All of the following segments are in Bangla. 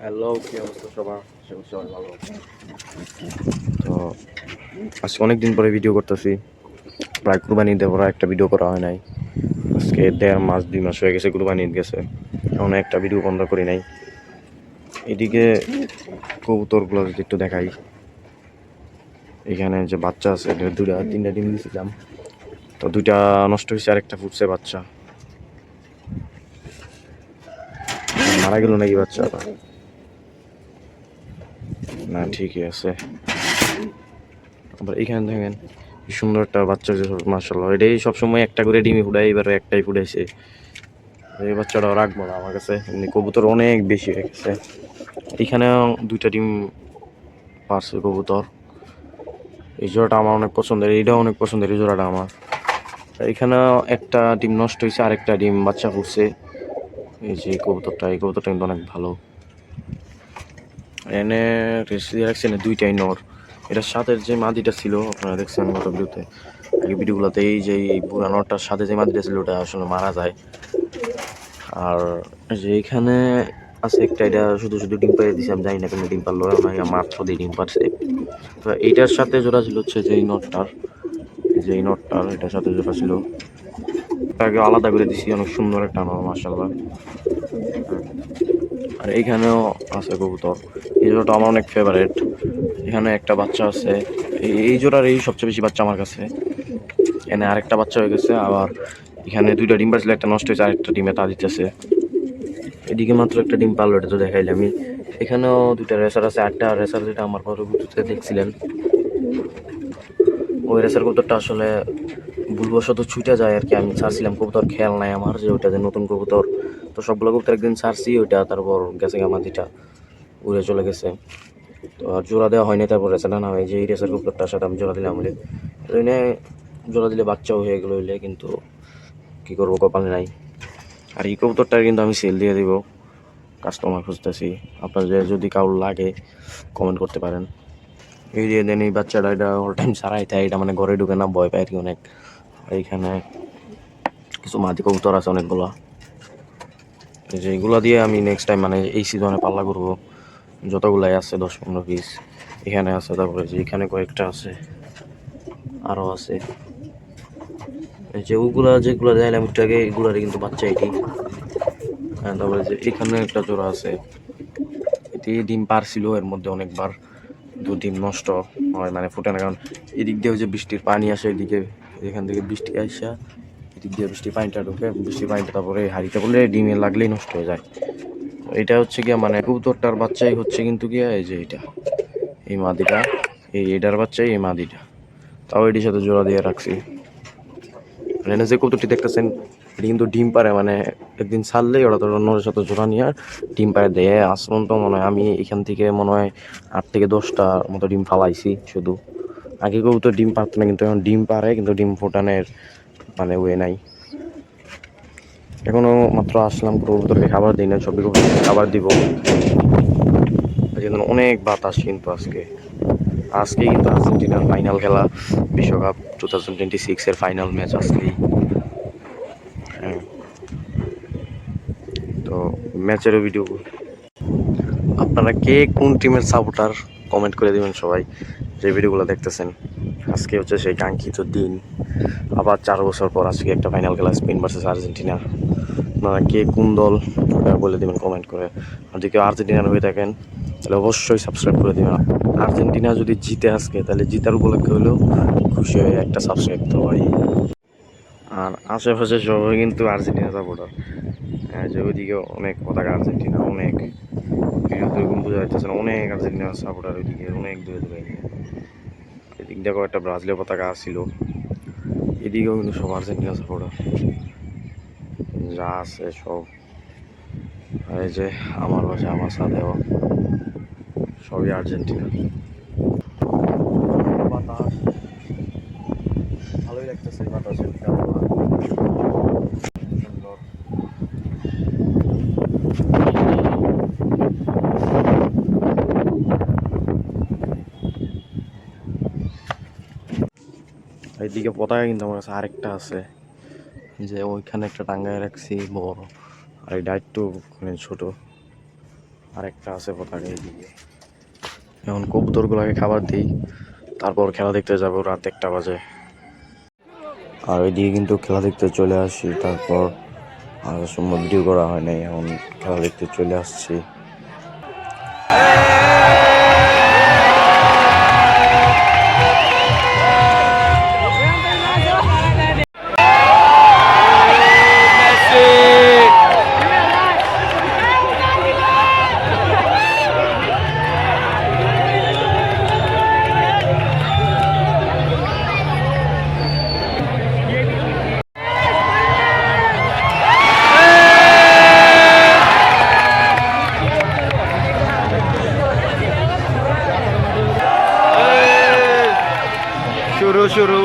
হ্যালো, কি অবস্থা সবার? আশা করি সবাই ভালো আছে। তো আজকে অনেকদিন পরে ভিডিও করতেছি। প্রায় কুরবানি ঈদের পর একটা ভিডিও করা হয় নাই। আজকে 1.5 মাস 2 মাস হয়ে গেছে কুরবানি ঈদ গেছে, এমন একটা ভিডিও বন্ধ করি নাই। এদিকে কবুতরগুলো যদি একটু দেখাই, এখানে যে বাচ্চা আছে দুটা তিনটা ডিম দিয়েছিলাম, তো দুইটা নষ্ট হয়েছে আর একটা ফুটছে বাচ্চা। মারা গেল নাকি বাচ্চাটা? না, ঠিকই আছে। আবার এখানে দেখেন কি সুন্দর একটা বাচ্চা যে, মাশাআল্লাহ। এটাই সবসময় একটা করে ডিমই ফুটাই, এবারে একটাই ফুটাইছে। এই বাচ্চাটাও রাখবো না আমার কাছে, এমনি কবুতর অনেক বেশি হয়ে গেছে। এখানেও দুইটা ডিম পারছে কবুতর। এই জোড়াটা আমার অনেক পছন্দের, এইটাও অনেক পছন্দের এই জোড়াটা আমার। এখানেও একটা ডিম নষ্ট হয়েছে, আরেকটা ডিম বাচ্চা ফুটছে। এই যে এই কবুতরটা কিন্তু অনেক ভালো। এনে রেসি রাখছে না দুইটাই নর। এটার সাথে যে মাদিটা ছিল আপনারা দেখছেন গত ভিডিওতে, আগে ভিডিওগুলোতে, এই যে এই বুড়া নরটার সাথে যে মাদিটা ছিল ওটা আসলে মারা যায়। আর যে এখানে আছে একটা, এটা শুধু শুধু ডিম পাড়ে দিছে, আমি জানি না কেন ডিম পারলো না, মাত্র দিয়ে ডিম পারছে। তো এইটার সাথে জোড়া ছিল হচ্ছে যে এই নটটার, এটার সাথে জোড়া ছিল। আগে আলাদা করে দিছি, অনেক সুন্দর একটা নর মাশাআল্লাহ। আর এইখানেও আছে কবুতর, এই জোড়াটা আমার অনেক ফেভারেট। এখানে একটা বাচ্চা আছে, এই জোড়ার এই সবচেয়ে বেশি বাচ্চা আমার কাছে। এখানে আরেকটা বাচ্চা হয়ে গেছে, আবার এখানে দুইটা ডিম পারছিল, একটা নষ্ট হয়েছে, আরেকটা ডিমে তা দিতেছে। এদিকে মাত্র একটা ডিম পারলো, এটা তো দেখাইলে আমি। এখানেও দুইটা রেসার আছে, একটা রেসার যেটা আমার পরবর্তীতে দেখছিলেন, ওই রেসার কবুতরটা আসলে ভুলবশত ছুটে যায় আর কি। আমি ছাড়ছিলাম, কবুতর খেয়াল নাই আমার যে ওইটা যে নতুন কবুতর। তো সবগুলো কবুতর একদিন ছাড়ছি, ওইটা তারপর গেছে গামাতিটা উড়ে চলে গেছে। তো আর জোড়া দেওয়া হয়নি, তারপর রেসাটা না হয় যে এই রেসার কবুতরটার সাথে আমি জোড়া দিলাম বলে, জোড়া দিলে বাচ্চাও হয়ে গেলো হইলে, কিন্তু কী করবো, কপালে নাই। আর এই কবুতরটা কিন্তু আমি সেল দিয়ে দিব, কাস্টমার খুঁজতেছি। আপনাদের যদি কারোর লাগে কমেন্ট করতে পারেন। এই যে দেন এই বাচ্চাটা, এটা অল টাইম সারাই থাকে, এটা মানে ঘরে ঢুকে না, ভয় পায় আর কি অনেক। এইখানে কিছু মাদি কবুতর আছে অনেকগুলো, এই যে এইগুলা দিয়ে আমি নেক্সট টাইম মানে এই সিজনে পাল্লা করবো। যতগুলাই আছে 10-15 পিস এখানে আছে, তারপরে যে এখানে কয়েকটা আছে, আরও আছে। এই যে ওগুলা যেগুলো দেখালাম একটু আগে, এগুলারই কিন্তু বাচ্চা এটি। হ্যাঁ, তারপরে যে এখানে একটা জোড়া আছে, এটি ডিম পারছিল এর মধ্যে অনেকবার, ডিম নষ্ট হয় মানে ফুটে না, কারণ এদিক দিয়ে যে বৃষ্টির পানি আসে, এদিকে এখান থেকে বৃষ্টি আসা, এদিক দিয়ে বৃষ্টির পানিটা ঢুকে, বৃষ্টির পানিটা তারপরে হাঁড়িতে পড়লে ডিমে লাগলেই নষ্ট হয়ে যায়। এটা হচ্ছে গিয়া মানে কবুতরটার বাচ্চাই হচ্ছে কিন্তু গিয়া এই যে এটা, এই মাদিটা, এটার বাচ্চাই এই মাদিটা। তাও এটির সাথে জোড়া দিয়ে রাখছি। মানে যে কবুতরটি দেখতেছেন, এটি কিন্তু ডিম পারে, মানে একদিন ছাড়লেই ওরা তো অন্যের সাথে জোড়া নিয়ে ডিম পারে দেয়। আসমান তো মনে হয় আমি এখান থেকে মনে হয় 8 থেকে 10টা মতো ডিম ফালাইছি শুধু। আগে কবুতর ডিম পারতো না, কিন্তু এখন ডিম পারে, কিন্তু ডিম ফোটানোর মানে ওয়ে নাই। এখনো মাত্র আসলাম, কবুতরকে খাবার দিই না, সবই কবুতরকে খাবার দিব। অনেক বাতাস কিন্তু আজকে কিন্তু আর্জেন্টিনার ফাইনাল খেলা, বিশ্বকাপ 2026-এর ফাইনাল ম্যাচ আজকেই। হ্যাঁ, তো ম্যাচেরও ভিডিও। আপনারা কে কোন টিমের সাপোর্টার কমেন্ট করে দিবেন সবাই, যে ভিডিওগুলো দেখতেছেন। আজকে হচ্ছে সেই কাঙ্ক্ষিত দিন, আবার 4 বছর পর আজকে একটা ফাইনাল খেলা, স্পেন ভার্সেস আর্জেন্টিনা। আপনারা কে কোন দল ওটা বলে দেবেন কমেন্ট করে। আর যদি কেউ আর্জেন্টিনার হয়ে থাকেন তাহলে অবশ্যই সাবস্ক্রাইব করে দেবেন। আর্জেন্টিনা যদি জিতে আজকে, তাহলে জিতার উপলক্ষে হলেও খুশি হয়ে একটা সাবস্ক্রাইব তো হয়। আর আশেপাশে সবাই কিন্তু আর্জেন্টিনা সাপোর্টার। যে ওইদিকে অনেক পতাকা আর্জেন্টিনা, অনেক এরকম বোঝা যাচ্ছে না, অনেক আর্জেন্টিনা সাপোর্টার ওইদিকে অনেক দূরে দূরে। এদিক দেখো একটা ব্রাজিলের পতাকা আসছিল, এদিকেও কিন্তু সব আর্জেন্টিনা সাপোর্টার যা আছে সব। এই যে আমার পাশে আমার সাথেও সবই আর্জেন্টিনা। বাতাস ভালোই লাগতেছে, বাতাসের সুন্দর। এইদিকে পতাকা কিন্তু আমার কাছে আরেকটা আছে, যে ওইখানে একটা টাঙ্গায় রাখছি বড়, আর এটা একটু মানে ছোট। আরেকটা আছে পতাকা এইদিকে। এখন কবুতরগুলোকে খাবার দিই, তারপর খেলা দেখতে যাব। রাত 1টা বাজে। আর ওইদিকে কিন্তু খেলা দেখতে চলে আসি, তারপর আর সময় ভিডিও করা হয় নাই, এখন খেলা দেখতে চলে আসছি। শুরু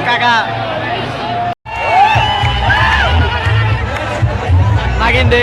কাকা নাগিন দে।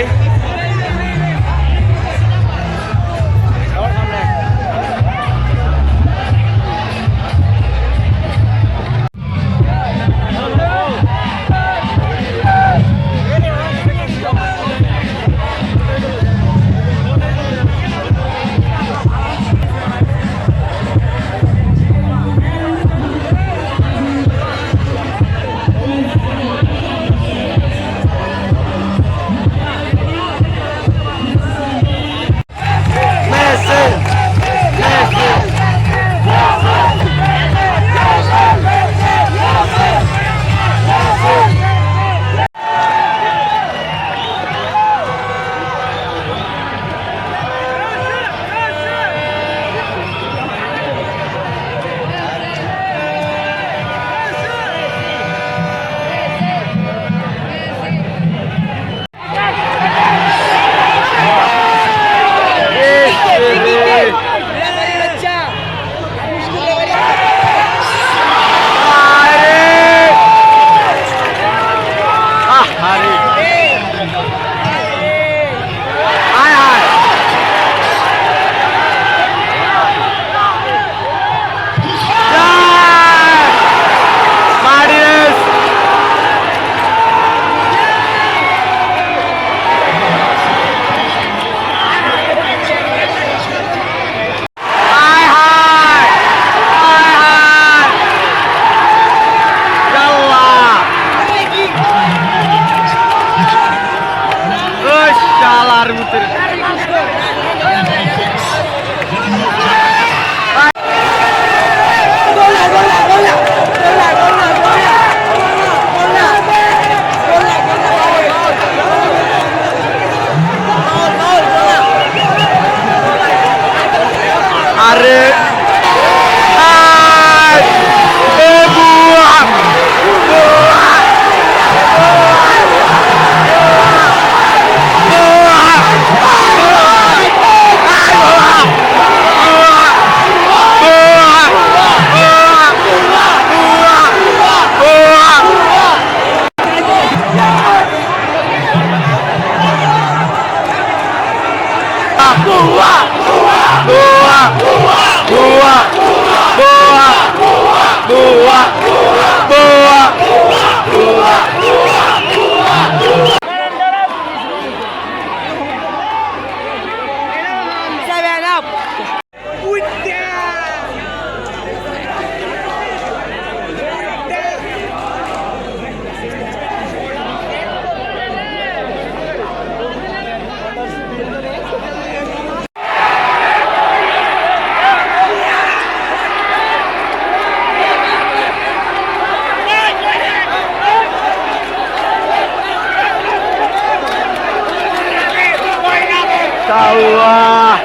Allah.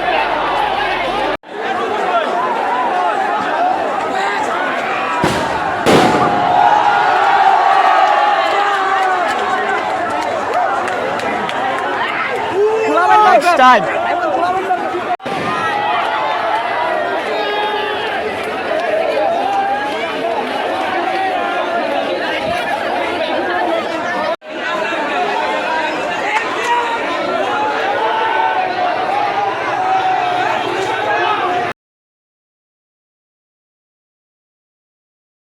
Next time.